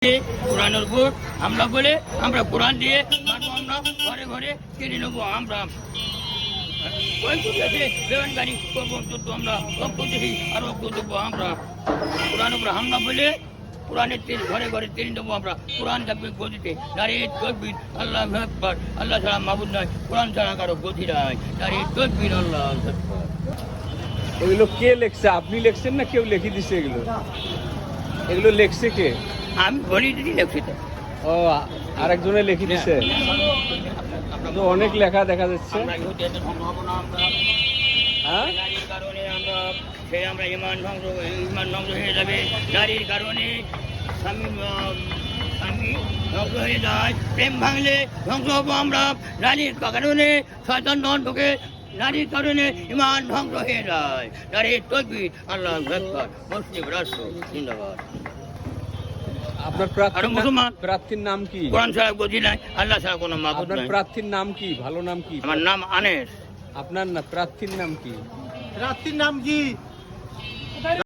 কোরআনের উপর হামলা বলে আমরা কোরআন দিয়ে মারবো, আমরা ঘরে ঘরে কেড়ে নেবো, আমরা বেমানকারী করবো, আমরা রক্ত দেখি আর রক্ত দেবো, আমরা কোরআন উপর হামলা বলে কোরআনের তেল ঘরে ঘরে তেল নেবো, আমরা কোরআন থাকবে গদিতে দাঁড়িয়ে তকবীর আল্লাহ আকবার, আল্লাহ ছাড়া মাবুদ নাই, কোরআন ছাড়া কারো গতি নাই, দাঁড়িয়ে তকবীর আল্লাহ আকবার। এগুলো কে লেখছে? আপনি লেখছেন না কেউ লিখে দিছে? এগুলো লেখছে কে? আমি বলি দিদি লেখছি তো। ও, আরেকজনে লিখে দিছে। তো অনেক লেখা দেখা যাচ্ছে। হ্যাঁ, নারীর কারণে আমরা ইমান ধ্বংস হয়ে যাবে, নারীর কারণে স্বামী ধ্বংস হয়ে যায়, প্রেম ভাঙলে ধ্বংস হবো আমরা, নারীর কারণে শয়তান ধন ঢোকে, নারীর কারণে ইমান ধ্বংস হয়ে যায়, নারীর তকবীর আল্লাহু আকবার, মুসলিম রাষ্ট্র জিন্দাবাদ। আপনার প্রার্থীর নাম কি? কোরআন ছাড়া গতি নাই, আল্লাহ ছাড়া কোনো মাবুদ আপনার নাই। প্রার্থীর নাম কি? ভালো নাম কি? আমার নাম আনেস। আপনার না প্রার্থীর নাম কি? প্রার্থীর নাম কি?